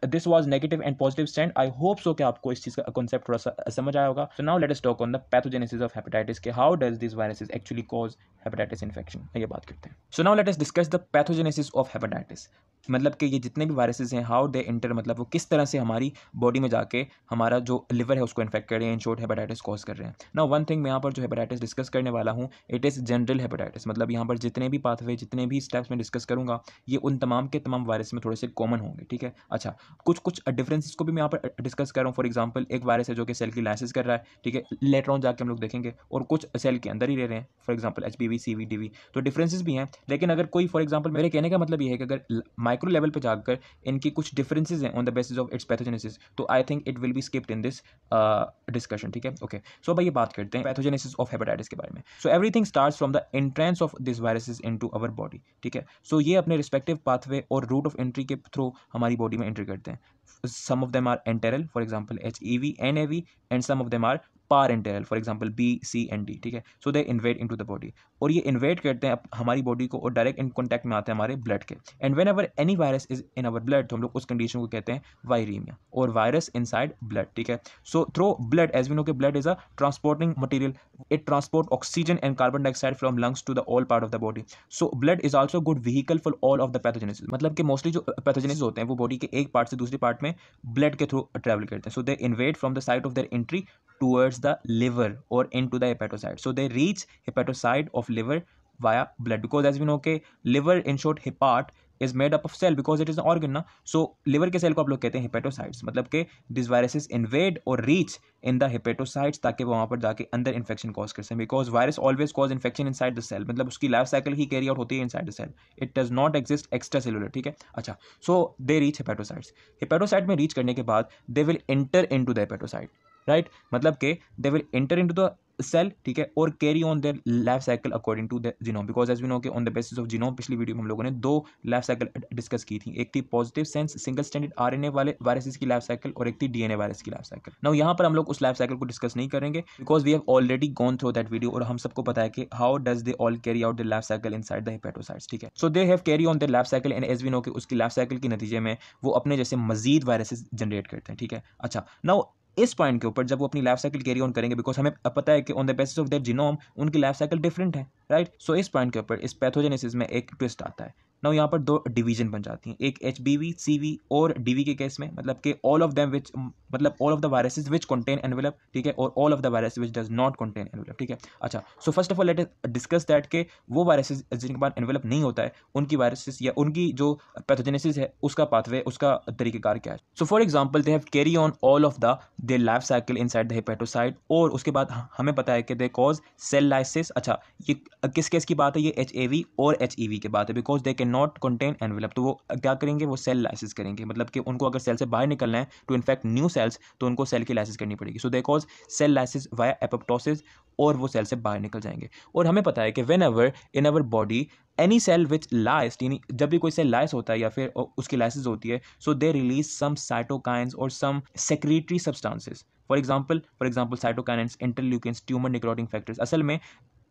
this was negative and positive strand. I hope so कि आपको इस चीज़ का कॉन्सेप्ट थोड़ा सा समझ आया होगा। So now let us talk on the pathogenesis of hepatitis के how does this viruses actually cause hepatitis infection, ये बात करते हैं। So now let us discuss the pathogenesis of hepatitis. मतलब कि ये जितने भी वायरसेस हैं हाउ दे इंटर, मतलब वो किस तरह से हमारी बॉडी में जाके हमारा जो लिवर है उसको इन्फेक्ट कर रहे हैं, इन शॉर्ट हेपेटाइटिस कॉज कर रहे हैं। नाउ वन थिंग मैं यहाँ पर जो हेपेटाइटिस डिस्कस करने वाला हूँ इट इज़ जनरल हेपेटाइटिस। मतलब यहाँ पर जितने भी पाथवे, जितने भी स्टेप्स में डिस्कस करूँगा ये उन तमाम के तमाम वायरस में थोड़े से कॉमन होंगे, ठीक है। अच्छा, कुछ डिफरेंसेस को भी मैं यहाँ पर डिस्कस कर रहा हूँ। फॉर एग्जांपल एक वायरस है जो कि सेल की लाइसिस कर रहा है, ठीक है, लेटर ऑन जाके हम लोग देखेंगे, और कुछ सेल के अंदर ही रह रहे हैं, for example HPV CV DV, तो डिफरेंसेस भी हैं। लेकिन अगर कोई, फॉर एग्जांपल मेरे कहने का मतलब ये है कि अगर माइक्रो लेवल पर जाकर इनकी कुछ डिफरेंसेस हैं on the basis of its pathogenesis, तो I think it will be skipped in this discussion, ठीक है। ओके, सो भाई ये बात करते हैं पैथोजेनेसिस ऑफ हेपेटाइटिस के बारे में। So everything starts from the entrance of this viruses into our body, ठीक है। सो ये अपने रिस्पेक्टिव पाथवे और रूट ऑफ एंट्री के थ्रू हमारी बॉडी में एंट्री करते हैं। Some of them are enteral, for example HEV, NAV, and some of them are parenteral, for example B, C and D, ठीक है. So they InvIT into the body, और ये इन्वेट करते हैं हमारी बॉडी को और डायरेक्ट इन कॉन्टैक्ट में आते हैं हमारे ब्लड के. And when ever any virus is in our blood, तो हम लोग उस कंडीशन को कहते हैं वायरीमिया, और वायरस इनसाइड ब्लड, ठीक है. So through blood, as we know के blood is a transporting material, it transport oxygen and carbon dioxide from lungs to the all part of the body. So blood is also good vehicle for all of the pathogenesis, मतलब कि मोस्टली जो पैथोजेनेसिस होते हैं वो बॉडी के एक पार्ट से दूसरे पार्ट में ब्लड के थ्रू ट्रैवल करते हैं. So they invade from the site of their entry towards the liver or into the hepatocyte. So they reach hepatocyte of liver via blood, because as we know के liver, in short hepat, is made up of cell because it is an organ ना. So liver के cell को आप लोग कहते हैं hepatocytes, मतलब कि these viruses invade or reach in the hepatocytes ताकि वो वहाँ पर जाके अंदर infection cause कर सकें, because virus always cause infection inside the cell, मतलब उसकी life cycle ही carry out होती है inside the cell, it does not exist extracellular, ठीक है. अच्छा, so they reach hepatocytes. hepatocyte में reach करने के बाद they will enter into the hepatocyte, right, मतलब के they will enter into the cell, ठीक है, और carry on their life cycle according to the genome, because as we know के on the basis of genome, पिछली वीडियो में हम लोगों ने दो लाइफ साइकिल डिस्कस की थी, एक थी positive sense single standard RNA वाले वायरसेस की लाइफ साइकिल, और एक थी डीएनए वायरस की लाइफ साइकिल. नाउ यहाँ पर हम लोग उस लाइफ साइकिल को डिस्कस नहीं करेंगे, because we have already gone through that video, और हम सबको पता है कि how does they all carry out the life cycle inside the hepatocytes, ठीक है. So they have carry on the life cycle, and as we know के उसकी लाइफ साइकिल के नतीजे में वो अपने जैसे मजीद वायरसेस जनरेट करते हैं, ठीक है. अच्छा, नाउ इस पॉइंट के ऊपर जब वो अपनी लाइफ साइकिल कैरी ऑन करेंगे, बिकॉज हमें पता है कि on the basis of their genome उनकी लाइफ साइकिल डिफरेंट है, राइट. सो इस पॉइंट के ऊपर इस पैथोजेनेसिस में एक ट्विस्ट आता है. नाउ यहाँ पर दो डिवीजन बन जाती हैं, एक HBV, CV और DV के केस में, मतलब कि ऑल ऑफ देम विच, मतलब all of the viruses which contain envelope, ठीक है, और all of the viruses which does not contain envelope, ठीक है. अच्छा, सो first of all let us discuss that के वो वायरसेस जिनके पास एनवेलप नहीं होता है, उनकी वायरसेस या उनकी जो पैथोजेनेसिस है उसका पाथवे, उसका तरीकेकार क्या है. So for example they have carry on all of the there life cycle inside the hepatocyte, और उसके बाद हमें पता है कि दे कॉज सेल लाइसिस. अच्छा, ये किस केस की बात है, ये HAV और HEV की बात है, because they can not contain envelope. तो वो क्या करेंगे, वो सेल लाइसिस करेंगे, मतलब कि उनको अगर सेल से बाहर निकलना है टू इन्फेक्ट न्यू सेल्स, तो उनको सेल की लाइसिस करनी पड़ेगी. So they cause cell lysis via apoptosis, और वो सेल से बाहर निकल जाएंगे. और हमें पता है कि whenever in our body any cell which lysed, यानी जब भी कोई सेल लाइस होता है या फिर उसकी लाइसिस होती है, so they release some cytokines और some secretory substances. For example cytokines, interleukins, tumour necrotising factors. असल में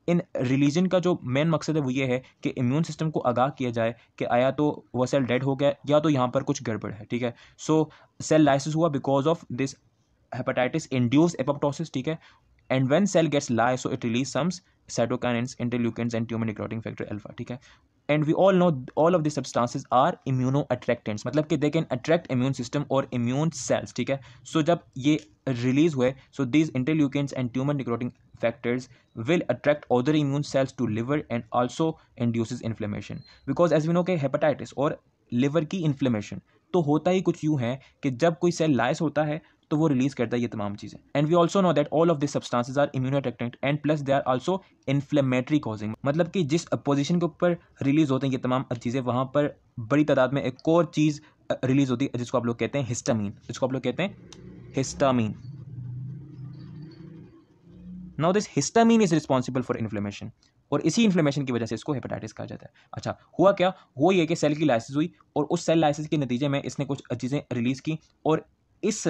इन रिलीजन का जो मेन मकसद है वो ये है कि इम्यून सिस्टम को आगाह किया जाए कि आया तो वह सेल डेड हो गया या तो यहाँ पर कुछ गड़बड़ है, ठीक है. सो सेल लाइसिस हुआ because of this hepatitis induced apoptosis, ठीक है. And when cell gets lyse, so it release some cytokines, interleukins and tumor necrotic factor alpha, ठीक है. And we all know all of the substances are immuno attractants, मतलब कि they can attract immune system और इम्यून सेल्स, ठीक है. सो जब ये रिलीज हुए, so these interleukins and tumour necrotising factors will attract other immune cells to liver and also induces inflammation, because as we know कि hepatitis और liver की inflammation तो होता ही कुछ यूँ है कि जब कोई सेल लाइस होता है तो वो रिलीज करता है ये तमाम चीज़ें. And we also know that all of this substances are immunoattractant and plus they are also inflammatory causing, मतलब कि जिस पोजीशन के ऊपर रिलीज होते हैं ये तमाम चीज़ें, वहाँ पर बड़ी तादाद में एक और चीज़ रिलीज होती है जिसको आप लोग कहते हैं हिस्टामीन, जिसको आप लोग कहते हैं histamine. Now this histamine is responsible for inflammation, और इसी इन्फ्लेमेशन की वजह से इसको हेपेटाइटिस कहा जाता है. अच्छा, हुआ क्या, वो ये कि सेल की लाइसिस हुई, और उस सेल लाइसिस के नतीजे में इसने कुछ चीज़ें रिलीज़ की, और इस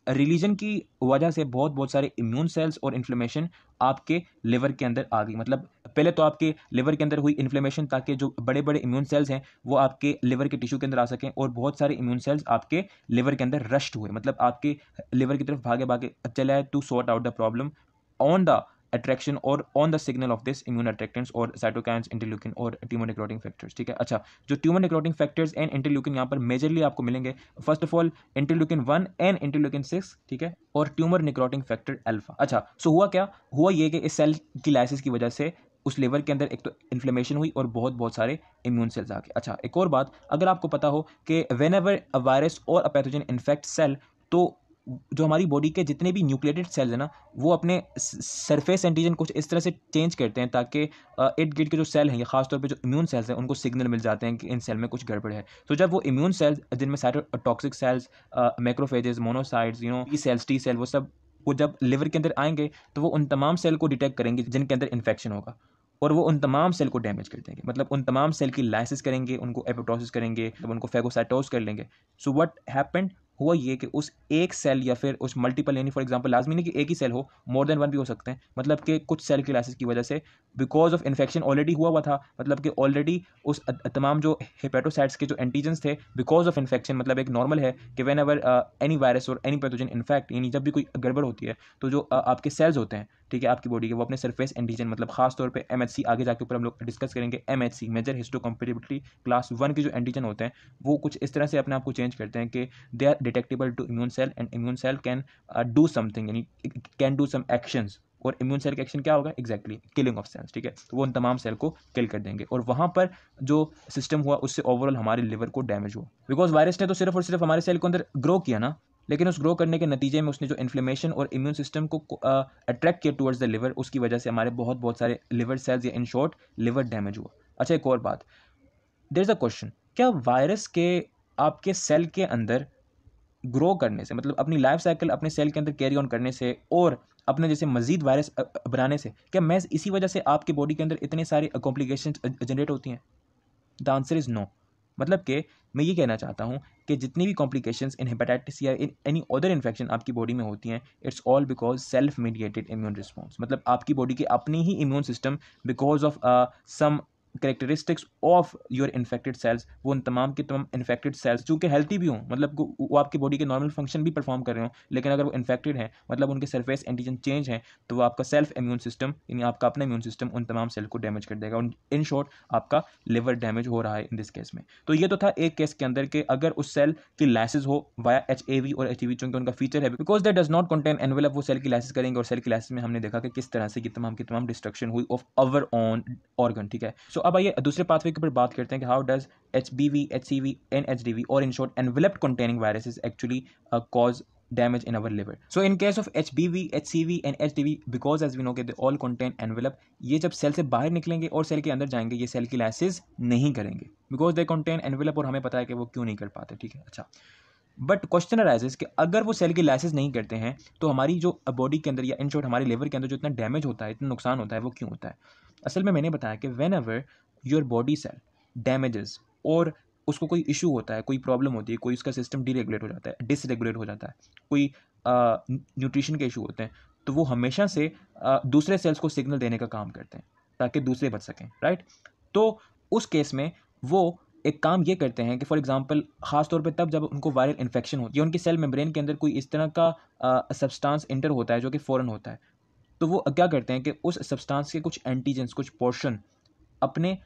रिलीजन की वजह से बहुत सारे इम्यून सेल्स और इन्फ्लेमेशन आपके लिवर के अंदर आ गई. मतलब पहले तो आपके लिवर के अंदर हुई इन्फ्लेमेशन ताकि जो बड़े बड़े इम्यून सेल्स हैं वो आपके लिवर के टिश्यू के अंदर आ सकें, और बहुत सारे इम्यून सेल्स आपके लिवर के अंदर रश्ड हुए, मतलब आपके लिवर की तरफ भागे भागे चले आए to sort out the problem on the attraction or on the signal of this immune attractants or cytokines, interleukin और tumor necrotic factors, ठीक है. अच्छा, जो tumor necrotic factors and interleukin यहाँ पर मेजरली आपको मिलेंगे, first of all interleukin 1 and interleukin 6, ठीक है, और ट्यूमर निक्रोटिंग फैक्टर अल्फा. अच्छा, सो हुआ क्या, हुआ ये कि इस सेल की लाइसिस की वजह से उस लिवर के अंदर एक तो इन्फ्लेमेशन हुई और बहुत सारे इम्यून सेल्स आ गए. अच्छा, एक और बात, अगर आपको पता हो कि वेन एवर अ वायरस और अ पैथोजन इन्फेक्ट सेल, तो जो हमारी बॉडी के जितने भी न्यूक्लिएटेड सेल्स हैं ना, वो अपने सरफेस एंटीजन कुछ इस तरह से चेंज करते हैं ताकि इर्द गिर्द के जो सेल हैं या खासतौर पे जो इम्यून सेल्स हैं उनको सिग्नल मिल जाते हैं कि इन सेल में कुछ गड़बड़ है. तो जब वो इम्यून सेल्स जिनमें cytotoxic cells, macrophages, monocytes, B cells, T cell, वो जब लिवर के अंदर आएंगे तो वो उन तमाम सेल को डिटेक्ट करेंगे जिनके अंदर इन्फेक्शन होगा, और वो उन तमाम सेल को डैमेज कर देंगे, मतलब उन तमाम सेल की लाइसिस करेंगे, उनको एपोप्टोसिस करेंगे, तो उनको फेगोसाइटोस कर लेंगे. सो व्हाट हैपेंड, हुआ ये कि उस एक सेल या फिर उस मल्टीपल, यानी फॉर एग्जांपल लाजमी नहीं कि एक ही सेल हो, मोर देन वन भी हो सकते हैं, मतलब कि कुछ सेल क्लासेस की वजह से बिकॉज ऑफ इन्फेक्शन ऑलरेडी हुआ था, मतलब कि ऑलरेडी उस तमाम जो हेपेटोसाइट्स के जो एंटीजन्स थे बिकॉज ऑफ इन्फेक्शन, मतलब एक नॉर्मल है कि वेन एवर एनी वायरस और एनी पैथोजन इन्फेक्ट, यानी जब भी कोई गड़बड़ होती है तो जो आपके सेल्स होते हैं, ठीक है, आपकी बॉडी के, वो अपने सरफेस एंटीजन, मतलब खास तौर पे MHC, आगे जाके ऊपर हम लोग डिस्कस करेंगे, MHC मेजर हिस्टोकम्पैटिबिलिटी क्लास 1 के जो एंटीजन होते हैं वो कुछ इस तरह से अपने आप को चेंज करते हैं कि they are detectable to immune cell and immune cell can do something, यानी कैन डू सम एक्शंस, और इम्यून सेल का एक्शन क्या होगा, एग्जैक्टली किलिंग ऑफ सेल्स, ठीक है, तो वो उन तमाम सेल को किल कर देंगे, और वहाँ पर जो सिस्टम हुआ उससे ओवरऑल हमारे लिवर को डैमेज हुआ, बिकॉज वायरस ने तो सिर्फ और सिर्फ हमारे सेल के अंदर ग्रो किया ना, लेकिन उस ग्रो करने के नतीजे में उसने जो इन्फ्लेमेशन और इम्यून सिस्टम को अट्रैक्ट किया टुवर्ड्स द लिवर, उसकी वजह से हमारे बहुत बहुत सारे लिवर सेल्स या इन शॉर्ट लिवर डैमेज हुआ। अच्छा, एक और बात, देयर इज अ क्वेश्चन, क्या वायरस के आपके सेल के अंदर ग्रो करने से, मतलब अपनी लाइफ साइकिल अपने सेल के अंदर कैरी ऑन करने से और अपने जैसे मजीद वायरस बनाने से, क्या महज इसी वजह से आपकी बॉडी के अंदर इतने सारे कॉम्प्लिकेशन जनरेट होती हैं? The answer is no. मतलब कि मैं ये कहना चाहता हूँ कि जितनी भी कॉम्प्लिकेशंस इन हेपेटाइटिस या इन एनी अदर इन्फेक्शन आपकी बॉडी में होती हैं, it's all because self mediated immune response, मतलब आपकी बॉडी के अपनी ही immune system because of some characteristics of your infected cells, वो उन तमाम के तमाम इन्फेक्टेड सेल्स चूँकि हेल्थी भी हों, मतलब वो आपकी बॉडी के नॉर्मल फंक्शन भी परफॉर्म कर रहे हों, लेकिन अगर वो इन्फेक्टेड हैं, मतलब उनके सरफेस एंटीजन चेंज हैं, तो वो आपका सेल्फ इम्यून सिस्टम, यानी आपका अपना इम्यून सिस्टम उन तमाम सेल को डैमेज कर देगा। इन शॉर्ट आपका लिवर डैमेज हो रहा है इन दिस केस में। तो ये तो था एक केस के अंदर के अगर उस सेल की लाइसिस हो वाया HAV और HEV, चूंकि उनका फीचर है because that does not contain envelope, वो सेल की लाइसिस करेंगे, और सेल की लाइसिस में हमने देखा कि किस तरह से ये तमाम की तमाम डिस्ट्रक्शन हुई ऑफ अवर ओन ऑर्गन, ठीक है। सो अब आइए दूसरे पाथवे के ऊपर बात करते हैं कि how does HBV, HCV and HDV, or in short enveloped containing viruses actually cause damage in our liver. So in case of HBV, HCV and HDV, because as we know that they all contain envelope, ये जब सेल से बाहर निकलेंगे और सेल के अंदर जाएंगे, ये सेल की लाइसिस नहीं करेंगे बिकॉज दे कंटेन एनवेलप, और हमें पता है कि वो क्यों नहीं कर पाते, ठीक है। अच्छा, बट क्वेश्चन अराइजेस कि अगर वो सेल की लाइसिस नहीं करते हैं तो हमारी जो बॉडी के अंदर या इन शॉर्ट हमारे लिवर के अंदर जो इतना डैमेज होता है, इतना नुकसान होता है, वो क्यों होता है? असल में मैंने बताया कि whenever your body cell damages और उसको कोई इशू होता है, कोई प्रॉब्लम होती है, कोई उसका सिस्टम डीरेगुलेट हो जाता है, डिसरेगुलेट हो जाता है, कोई न्यूट्रिशन के इशू होते हैं, तो वो हमेशा से दूसरे सेल्स को सिग्नल देने का काम करते हैं ताकि दूसरे बच सकें, राइट। तो उस केस में वो एक काम ये करते हैं कि फॉर एग्जांपल खास तौर पे तब जब उनको वायरल इन्फेक्शन होती है, उनकी सेल मेम्ब्रेन के अंदर कोई इस तरह का सब्सटेंस इंटर होता है जो कि फ़ौरन होता है, तो वो क्या करते हैं कि उस सब्सटेंस के कुछ एंटीजेंस, कुछ पोर्शन अपने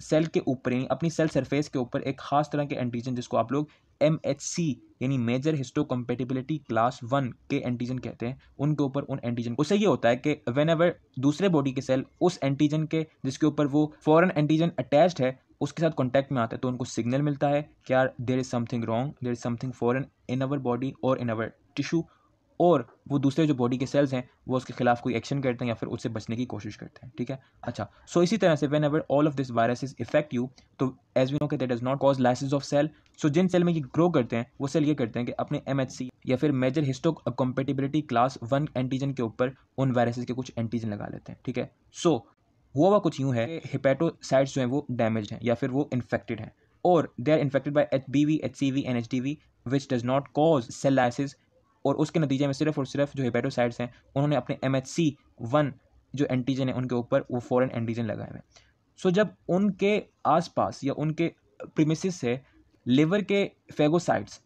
सेल के ऊपर, यानी अपनी सेल सरफेस के ऊपर एक खास तरह के एंटीजन जिसको आप लोग MHC यानी मेजर हिस्टोकम्पैटिबिलिटी क्लास 1 के एंटीजन कहते हैं, उनके ऊपर उन एंटीजन उससे ये होता है कि वेन एवर दूसरे बॉडी के सेल उस एंटीजन के जिसके ऊपर वो फॉरेन एंटीजन अटैच्ड है उसके साथ कॉन्टैक्ट में आता है, तो उनको सिग्नल मिलता है कि यार there is something wrong, there is something foreign in our body और इन अवर टिश्यू, और वो दूसरे जो बॉडी के सेल्स हैं वो उसके खिलाफ कोई एक्शन करते हैं या फिर उससे बचने की कोशिश करते हैं, ठीक है। अच्छा, सो इसी तरह से whenever all of this viruses effect you, तो एज वी नो कि that does not cause lysis of cell, so जिन सेल में ये ग्रो करते हैं वो सेल ये करते हैं कि अपने MHC या फिर मेजर हिस्टोकम्पैटिबिलिटी क्लास 1 एंटीजन के ऊपर उन वायरसेस के कुछ एंटीजन लगा लेते हैं, ठीक है। सो हुआ कुछ यूँ है, हेपेटोसाइट्स जो हैं वो डैमेज हैं या फिर वो इन्फेक्टेड हैं, और they are infected by HBV, HCV and HDV which does not cause cell lysis, और उसके नतीजे में सिर्फ और सिर्फ जो हेपेटोसाइट्स हैं उन्होंने अपने MHC1 जो एंटीजन है उनके ऊपर वो फॉरेन एंटीजन लगाए हुए हैं। सो जब उनके आसपास या उनके प्रीमिसेस से लिवर के फेगोसाइट्स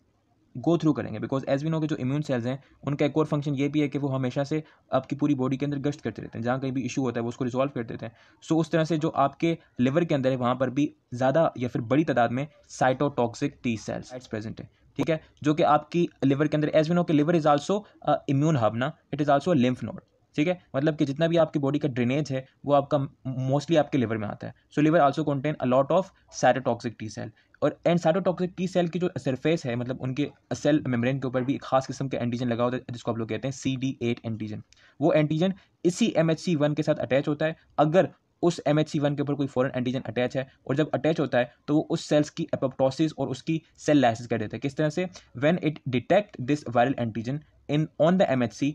गो थ्रू करेंगे, बिकॉज एज वी नो कि जो इम्यून सेल्स हैं उनका एक और फंक्शन ये भी है कि वो हमेशा से आपकी पूरी बॉडी के अंदर गश्त करते रहते हैं, जहाँ कहीं भी इशू होता है वो उसको रिजॉल्व कर देते हैं। सो उस तरह से जो आपके लिवर के अंदर है वहाँ पर भी ज़्यादा या फिर बड़ी तादाद में साइटोटॉक्सिक T सेल्स प्रेजेंट है, ठीक है, जो कि आपकी लिवर के अंदर, एज वी नो कि liver is also immune hub ना, it is also lymph node, ठीक है, मतलब कि जितना भी आपकी बॉडी का ड्रेनेज है वो आपका मोस्टली आपके लिवर में आता है। So liver also contain a lot of cytotoxic T cell, और एंड साइटोटॉक्सिक T सेल की जो सरफेस है, मतलब उनके सेल मेम्ब्रेन के ऊपर भी एक खास किस्म के एंटीजन लगा होता है जिसको आप लोग कहते हैं CD8 एंटीजन। वो एंटीजन इसी MHC1 के साथ अटैच होता है। अगर उस MHC1 के ऊपर कोई फॉरेन एंटीजन अटैच है, और जब अटैच होता है तो वो उस सेल्स की एपोप्टोसिस और उसकी सेल लाइसिस कर देता है। किस तरह से? When it detect this viral antigen in on the MHC,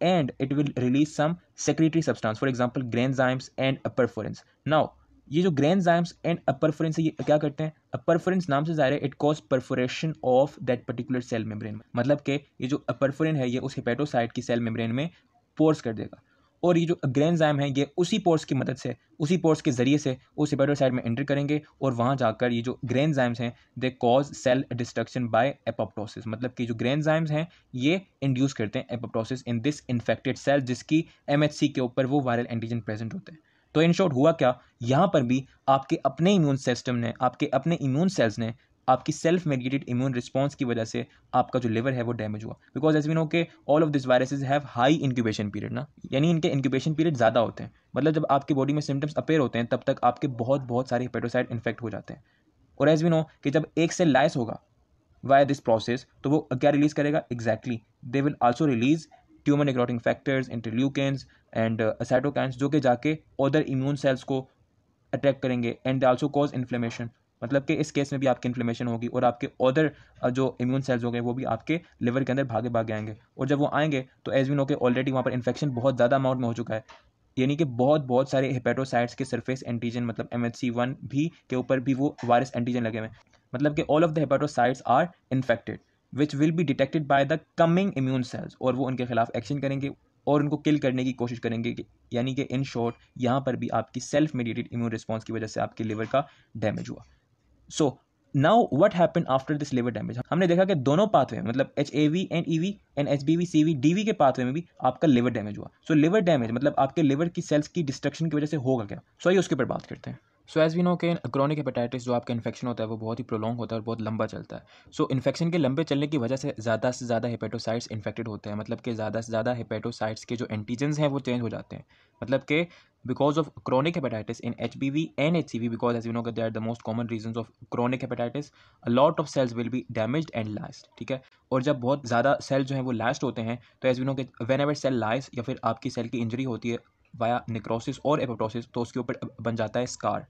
and it will release some secretory substance, for example granzymes and perforins. Now ये जो ग्रेनजाइम्स एंड परफोरेंस है ये क्या करते हैं, परफोरेंस नाम से ज़ाहिर है it cause perforation of that particular cell membrane, मतलब कि ये जो परफोरिन है ये उस हेपेटोसाइट की सेल मेम्ब्रेन में पोर्स कर देगा, और ये जो ग्रेनजाइम है ये उसी पोर्स की मदद से, उसी पोर्स के जरिए से उस हेपेटोसाइट में एंटर करेंगे, और वहाँ जाकर ये जो ग्रेनजाइम्स हैं they cause cell destruction by apoptosis, मतलब कि जो ग्रेनजाइम्स हैं ये इंड्यूस करते हैं apoptosis in this infected cell, जिसकी MHC के ऊपर वो वायरल एंटीजन प्रेजेंट होते हैं। तो इन शॉर्ट हुआ क्या, यहाँ पर भी आपके अपने इम्यून सिस्टम ने, आपके अपने इम्यून सेल्स ने, आपकी सेल्फ मेडिकेटेड इम्यून रिस्पॉन्स की वजह से आपका जो लिवर है वो डैमेज हुआ, बिकॉज एज वी नो के all of this viruses have high incubation period ना, यानी इनके इंक्यूबेशन पीरियड ज़्यादा होते हैं, मतलब जब आपकी बॉडी में सिम्टम्स अपेयर होते हैं तब तक आपके बहुत बहुत सारे हेपेटोसाइट इन्फेक्ट हो जाते हैं, और एज वी नो कि जब एक सेल लाइस होगा वाया दिस प्रोसेस तो वो क्या रिलीज करेगा, exactly they will also release tumour necrotising factors, interleukins and cytokines, जो कि जाके अदर इम्यून सेल्स को अटैक करेंगे, and they also cause inflammation, मतलब कि इस केस में भी आपकी इन्फ्लेमेशन होगी, और आपके अदर जो इम्यून सेल्स हो गए वो भी आपके लिवर के अंदर भागे भागे आएंगे, और जब वो आएंगे तो एज वी नो के ऑलरेडी वहाँ पर इन्फेक्शन बहुत ज़्यादा अमाउंट में हो चुका है, यानी कि बहुत बहुत सारे हेपेटोसाइट्स के सरफेस एंटीजन, मतलब MHC1 भी के ऊपर भी वो वायरस एंटीजन लगे हुए हैं, मतलब कि all of the hepatocytes are infected which will be detected by the coming immune cells, और वो उनके खिलाफ एक्शन करेंगे और उनको किल करने की कोशिश करेंगे, यानी कि इन शॉर्ट यहाँ पर भी आपकी सेल्फ मेडिएटेड इम्यून रिस्पॉन्स की वजह से आपके लिवर का डैमेज हुआ। So now what happen after this liver damage, हमने देखा कि दोनों पाथवे में, मतलब HAV and EV and HBV CV DV के पाथवे में भी आपका लिवर डैमेज हुआ। सो लिवर डैमेज मतलब आपके लिवर की सेल्स की डिस्ट्रक्शन की वजह से होगा क्या, सो आइए उसके ऊपर बात करते हैं। सो एज वी नो कि क्रोनिक हेपेटाइटिस जो आपका इन्फेक्शन होता है वो बहुत ही प्रोलॉन्ग होता है और बहुत लंबा चलता है। सो इन्फेक्शन के लंबे चलने की वजह से ज़्यादा हेपेटोसाइट्स इन्फेक्टेड होते हैं, मतलब कि ज़्यादा से ज़्यादा हेपेटोसाइट्स के जो एंटीजन्स हैं वो चेंज हो जाते हैं, मतलब कि because of chronic hepatitis in HBV and HCV, because as you know that they are the most common reasons of chronic hepatitis, a lot of cells will be damaged and last, ठीक है। और जब बहुत ज़्यादा सेल जो हैं वो लास्ट होते हैं तो एज वी नो कि whenever cell lies या फिर आपकी सेल की इंजरी होती है वाया नेक्रोसिस और एपोप्टोसिस, तो उसके ऊपर बन जाता है स्कार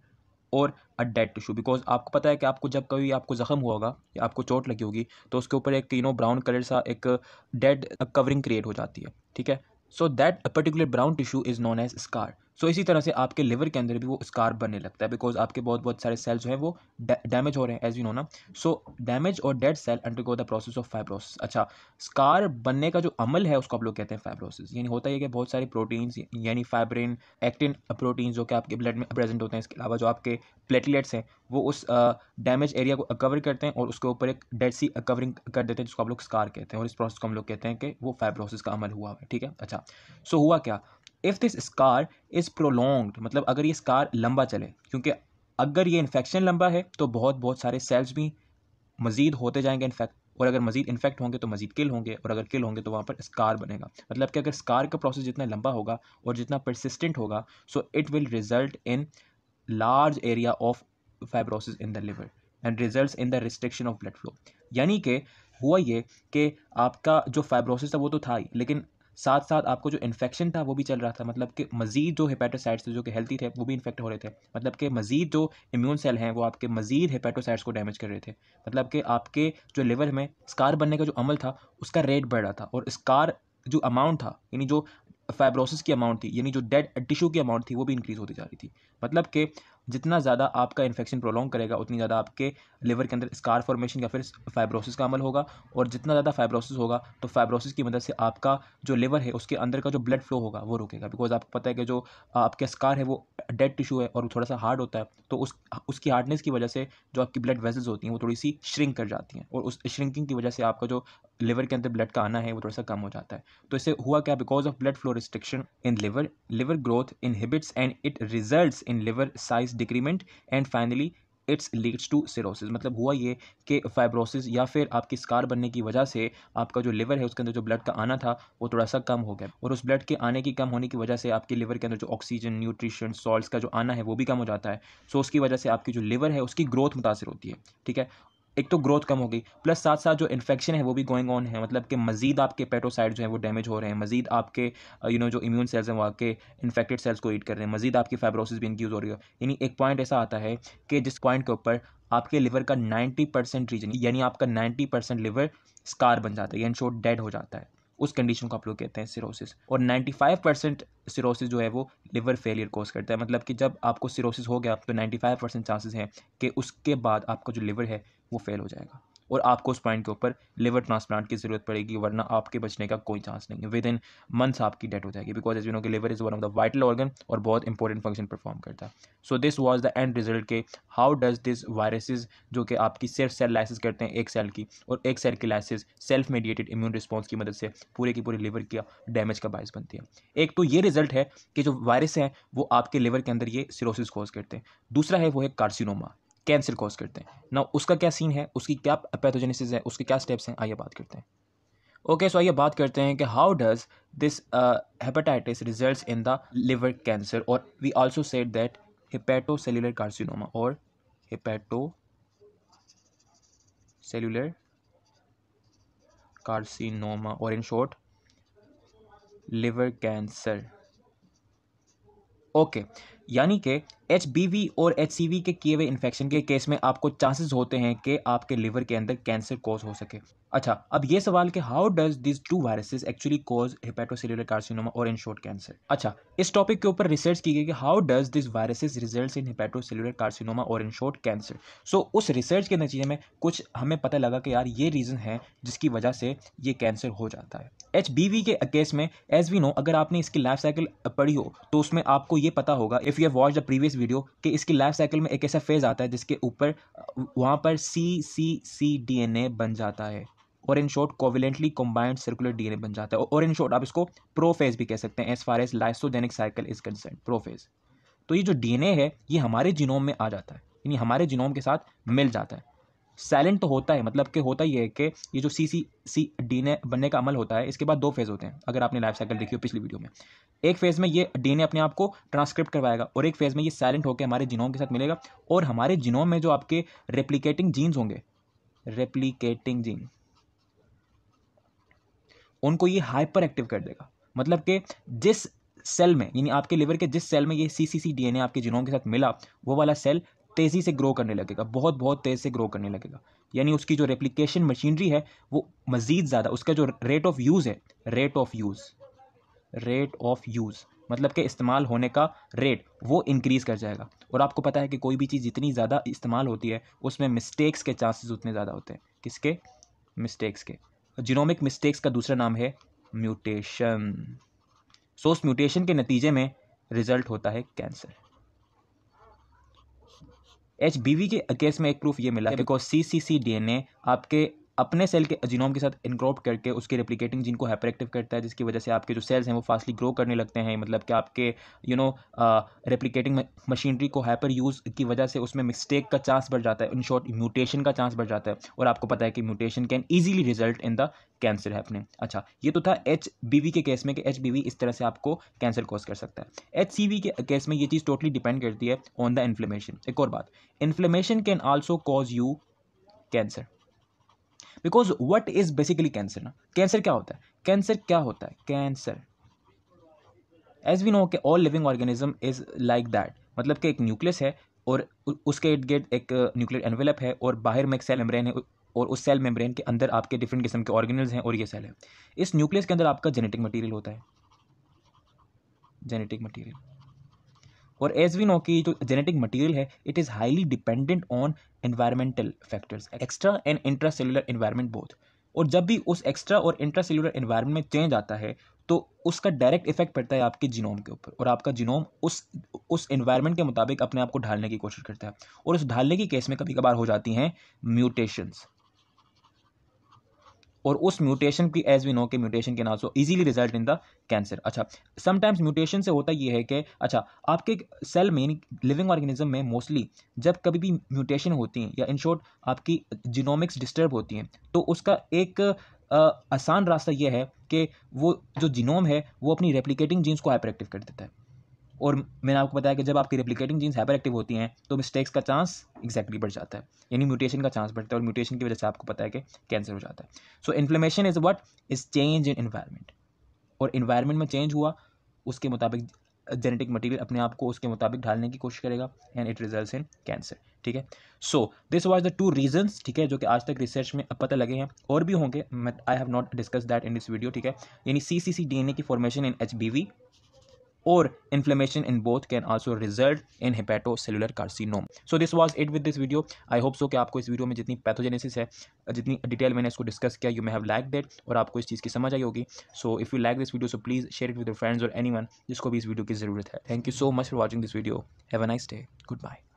और अ डेड टिश्यू, बिकॉज आपको पता है कि आपको जब कभी आपको ज़ख्म हुआ होगा या आपको चोट लगी होगी तो उसके ऊपर एक ब्राउन कलर सा एक डेड कवरिंग क्रिएट हो जाती है, ठीक है। So that particular brown tissue is known as scar. सो इसी तरह से आपके लिवर के अंदर भी वो स्कार बनने लगता है, बिकॉज आपके बहुत बहुत सारे सेल्स जो हैं वो डैमेज हो रहे हैं एज यू नो ना। सो डैमेज और dead cell undergo the process of fibrosis. अच्छा, स्कार बनने का जो अमल है उसको आप लोग कहते हैं फाइब्रोसिस, यानी होता है कि बहुत सारी प्रोटीन्स यानी फाइब्रिन एक्टिन प्रोटीन्स जो कि आपके ब्लड में प्रेजेंट होते हैं, इसके अलावा जो आपके प्लेटलेट्स हैं वो उस डैमेज एरिया को कवर करते हैं और उसके ऊपर एक डेड सी कवरिंग कर देते हैं जिसको आप लोग स्कार कहते हैं, और इस प्रोसेस को हम लोग कहते हैं कि वो फाइब्रोसिस का अमल हुआ है, ठीक है। अच्छा, सो हुआ क्या, if this scar is prolonged, मतलब अगर ये स्कार लंबा चले, क्योंकि अगर ये इन्फेक्शन लंबा है तो बहुत बहुत सारे सेल्स भी मजीद होते जाएंगे इन्फेक्ट, और अगर मजीद इन्फेक्ट होंगे तो मजीद किल होंगे, और अगर किल होंगे तो वहाँ पर स्कार बनेगा, मतलब कि अगर स्कार का प्रोसेस जितना लंबा होगा और जितना परसिस्टेंट होगा so it will result in large area of fibrosis in the liver and results in the restriction of blood flow. यानी कि हुआ ये कि आपका जो फाइब्रोसिस था वो तो था ही, लेकिन साथ साथ आपको जो इन्फेक्शन था वो भी चल रहा था, मतलब कि मजीद जो हेपेटोसाइट्स थे जो कि हेल्थी थे वो भी इन्फेक्ट हो रहे थे, मतलब कि मजीद जो इम्यून सेल हैं वो आपके मजीद हेपेटोसाइट्स को डैमेज कर रहे थे, मतलब कि आपके जो लिवर में स्कार बनने का जो अमल था उसका रेट बढ़ रहा था, और स्कार जो अमाउंट था यानी जो फाइब्रोसिस की अमाउंट थी यानी जो डेड टिश्यू की अमाउंट थी वो भी इंक्रीज होती जा रही थी, मतलब कि जितना ज़्यादा आपका इन्फेक्शन प्रोलॉन्ग करेगा उतनी ज़्यादा आपके लिवर के अंदर स्कार फॉर्मेशन या फिर फाइब्रोसिस का अमल होगा, और जितना ज़्यादा फाइब्रोसिस होगा तो फाइब्रोसिस की मदद से आपका जो लिवर है उसके अंदर का जो ब्लड फ्लो होगा वो रुकेगा, बिकॉज आपको पता है कि जो आपके स्कार है वो डेड टिश्यू है और वो थोड़ा सा हार्ड होता है, तो उसकी हार्डनेस की वजह से जो आपकी ब्लड वेसल्स होती हैं वो थोड़ी सी श्रिंक कर जाती हैं, और उस श्रिंकिंग की वजह से आपका जो लिवर के अंदर ब्लड का आना है वो थोड़ा सा कम हो जाता है। तो इससे हुआ क्या, because of blood flow restriction in liver growth inhibits and it results in liver size decrement and finally its leads to cirrhosis. मतलब हुआ ये कि फाइब्रोसिस या फिर आपकी स्कार बनने की वजह से आपका जो लिवर है उसके अंदर जो ब्लड का आना था वो थोड़ा सा कम हो गया, और उस ब्लड के आने की कम होने की वजह से आपके लिवर के अंदर जो ऑक्सीजन, न्यूट्रिशन, सॉल्ट्स का जो आना है वो भी कम हो जाता है। सो उसकी वजह से आपकी जो लिवर है उसकी ग्रोथ मुतासर होती है, ठीक है। एक तो ग्रोथ कम हो गई, प्लस साथ साथ जो इन्फेक्शन है वो भी गोइंग ऑन है, मतलब कि मजीद आपके पेटोसाइट जो है वो डैमेज हो रहे हैं, मजीद आपके जो इम्यून सेल्स हैं वो आपके इन्फेक्टेड सेल्स को ईट कर रहे हैं, मजीद आपकी फाइब्रोसिस भी इनक्यूज हो रही है। यानी एक पॉइंट ऐसा आता है कि जिस पॉइंट के ऊपर आपके लिवर का 90% रीजन यानी आपका 90% लिवर स्कार बन जाता है, इन शॉर्ट डेड हो जाता है। उस कंडीशन को आप लोग कहते हैं सिरोसिस। और 95% सिरोसिस जो है वो लिवर फेलियर कॉज करता है। मतलब कि जब आपको सिरोसिस हो गया तो 95% चांसेस हैं कि उसके बाद आपका जो लिवर है वो फेल हो जाएगा और आपको उस पॉइंट के ऊपर लिवर ट्रांसप्लांट की ज़रूरत पड़ेगी, वरना आपके बचने का कोई चांस नहीं है। विद इन मंथ्स आपकी डेथ हो जाएगी, बिकॉज एज यू नो कि liver is one of the vital organ और बहुत इंपॉर्टेंट फंक्शन परफॉर्म करता है। So this was the end result के हाउ डज दिस वायरसेस जो कि आपकी सिर्फ सेल लाइसिस करते हैं एक सेल की, और एक सेल की lysis self mediated immune response की मदद से पूरे की पूरी लिवर का डैमेज का बायस बनती है। एक तो ये रिजल्ट है कि जो वायरस हैं वो आपके लिवर के अंदर ये सिरोसिस कॉज करते हैं। दूसरा है वो है कार्सिनोमा, कैंसर कॉज करते हैं ना। उसका क्या सीन है, उसकी क्या पैथोजेनेसिस है, उसके क्या स्टेप्स हैं, आइए बात करते हैं। ओके, सो आइए बात करते हैं कि how does this hepatitis results in the liver cancer, और we also said that hepatocellular carcinoma और हेपेटोसेल्युलर कार्सिनोमा, और in short liver cancer. Okay, यानी कि HBV और HCV के किए हुए इन्फेक्शन के केस में आपको चांसेस होते हैं कि आपके लिवर के अंदर कैंसर कॉज हो सके। अच्छा, अब ये सवाल कि how does this two viruses actually cause hepatocellular carcinoma और इन शॉर्ट कैंसर। अच्छा, इस टॉपिक के ऊपर रिसर्च की गई कि how does this viruses results in hepatocellular carcinoma और इन शॉर्ट कैंसर। सो उस रिसर्च के नतीजे में कुछ हमें पता लगा कि यार ये रीज़न है जिसकी वजह से ये कैंसर हो जाता है। HBV के केस में एज वी नो, अगर आपने इसकी लाइफ साइकिल पढ़ी हो तो उसमें आपको ये पता होगा, if you have watched the previous video, कि इसकी लाइफ साइकिल में एक ऐसा फेज आता है जिसके ऊपर वहाँ पर cccDNA बन जाता है, और in short covalently combined circular DNA बन जाता है, और इन शॉर्ट आप इसको प्रोफेज भी कह सकते हैं as far as lysogenic cycle is concern, prophase. तो ये जो DNA है ये हमारे जीनोम में आ जाता है, यानी हमारे जीनोम के साथ मिल जाता है। साइलेंट तो होता है, मतलब कि होता ही है कि ये जो cccDNA बनने का अमल होता है, इसके बाद दो फेज होते हैं। अगर आपने लाइफ साइकिल देखी हो पिछली वीडियो में, एक फेज में ये DNA अपने आप को ट्रांसक्रिप्ट करवाएगा, और एक फेज में ये साइलेंट होकर हमारे जीनोम के साथ मिलेगा, और हमारे जीनोम में जो आपके रेप्लिकेटिंग जीन्स होंगे, रेप्लिकेटिंग जीन, उनको ये हाइपर एक्टिव कर देगा। मतलब कि जिस सेल में, यानी आपके लिवर के जिस सेल में ये cccDNA आपके जीनोम के साथ मिला, वो वाला सेल तेज़ी से ग्रो करने लगेगा, बहुत बहुत तेज़ से ग्रो करने लगेगा। यानी उसकी जो रेप्लिकेशन मशीनरी है वो मज़ीद ज़्यादा, उसका जो रेट ऑफ यूज़ है, रेट ऑफ यूज़ मतलब कि इस्तेमाल होने का रेट, वो इंक्रीज़ कर जाएगा। और आपको पता है कि कोई भी चीज़ जितनी ज़्यादा इस्तेमाल होती है उसमें मिस्टेक्स के चांसेस उतने ज़्यादा होते हैं। किसके? मिस्टेक्स के। जीनोमिक मिस्टेक्स का दूसरा नाम है म्यूटेशन। सो उस म्यूटेशन के नतीजे में रिजल्ट होता है कैंसर। HBV के केस में एक प्रूफ ये मिला, बिकॉज cccDNA आपके अपने सेल के जीनोम के साथ इनक्रॉप करके उसके रेप्लिकेटिंग जीन को हाइपर एक्टिव करता है, जिसकी वजह से आपके जो सेल्स हैं वो फास्टली ग्रो करने लगते हैं। मतलब कि आपके रेप्लिकेटिंग मशीनरी को हाइपर यूज़ की वजह से उसमें मिस्टेक का चांस बढ़ जाता है, इन शॉर्ट म्यूटेशन का चांस बढ़ जाता है। और आपको पता है कि mutation can easily result in the cancer happening. अच्छा, ये तो था HBV के केस में कि HBV इस तरह से आपको कैंसर कॉज कर सकता है। HCV के केस में ये चीज़ टोटली डिपेंड करती है ऑन द इन्फ्लेमेशन। एक और बात, inflammation can also cause you cancer, because what is basically cancer ना। कैंसर क्या होता है? कैंसर एज वी नो कि all living organism is like that, मतलब कि एक न्यूक्लियस है और उसके इर्द गिर्द एक न्यूक्लियर एनवेलप है, और बाहर में एक सेल मेम्ब्रेन है, और उस सेल मेम्ब्रेन के अंदर आपके डिफरेंट किस्म के ऑर्गेनल्स हैं, और ये सेल है। इस न्यूक्लियस के अंदर आपका जेनेटिक मटीरियल होता है, जेनेटिक मटीरियल। और एज वी नो कि जो जेनेटिक मटीरियल है it is highly dependent on environmental factors, extra and intra cellular environment both. और जब भी उस एक्स्ट्रा और इंट्रा सेलुलर एनवायरमेंट में चेंज आता है तो उसका डायरेक्ट इफेक्ट पड़ता है आपके जीनोम के ऊपर, और आपका जीनोम उस एनवायरमेंट के मुताबिक अपने आप को ढालने की कोशिश करता है, और उस ढालने की केस में कभी कभार हो जाती हैं म्यूटेशंस। और उस म्यूटेशन की एज वी नो के mutation can also easily result in the cancer. अच्छा, समटाइम्स म्यूटेशन से होता ये है कि अच्छा आपके सेल में, लिविंग ऑर्गेनिज्म में मोस्टली जब कभी भी म्यूटेशन होती हैं, या इन शॉर्ट आपकी जीनोमिक्स डिस्टर्ब होती हैं, तो उसका एक आसान रास्ता यह है कि वो जो जीनोम है वो अपनी रेप्लिकेटिंग जीन्स को हाइपर एक्टिव कर देता है। और मैंने आपको बताया कि जब आपकी रेप्लिकेटिंग जीन्स हाइपर एक्टिव होती हैं तो मिस्टेक्स का चांस एग्जैक्टली बढ़ जाता है, यानी म्यूटेशन का चांस बढ़ता है, और म्यूटेशन की वजह से आपको पता है कि कैंसर हो जाता है। So inflammation is what is change in environment, और इन्वायरमेंट में चेंज हुआ उसके मुताबिक जेनेटिक मटेरियल अपने आप को उसके मुताबिक ढालने की कोशिश करेगा and it results in cancer. ठीक है, so this was the 2 reasons, ठीक है, जो कि आज तक रिसर्च में अब पता लगे हैं। और भी होंगे, I have not discuss that in this video. ठीक है, यानी cccDNA की formation in HBV or inflammation in both can also result in hepatocellular carcinoma. So this was it with this video. I hope so कि आपको इस वीडियो में जितनी पैथोजेनेसिस है, जितनी डिटेल मैंने इसको डिस्कस किया, you may have liked it, और आपको इस चीज़ की समझ आई होगी। So if you like this video, so please share it with your friends और एनीवन जिसको भी इस वीडियो की ज़रूरत है। Thank you so much for watching this video. Have a nice day. Good bye.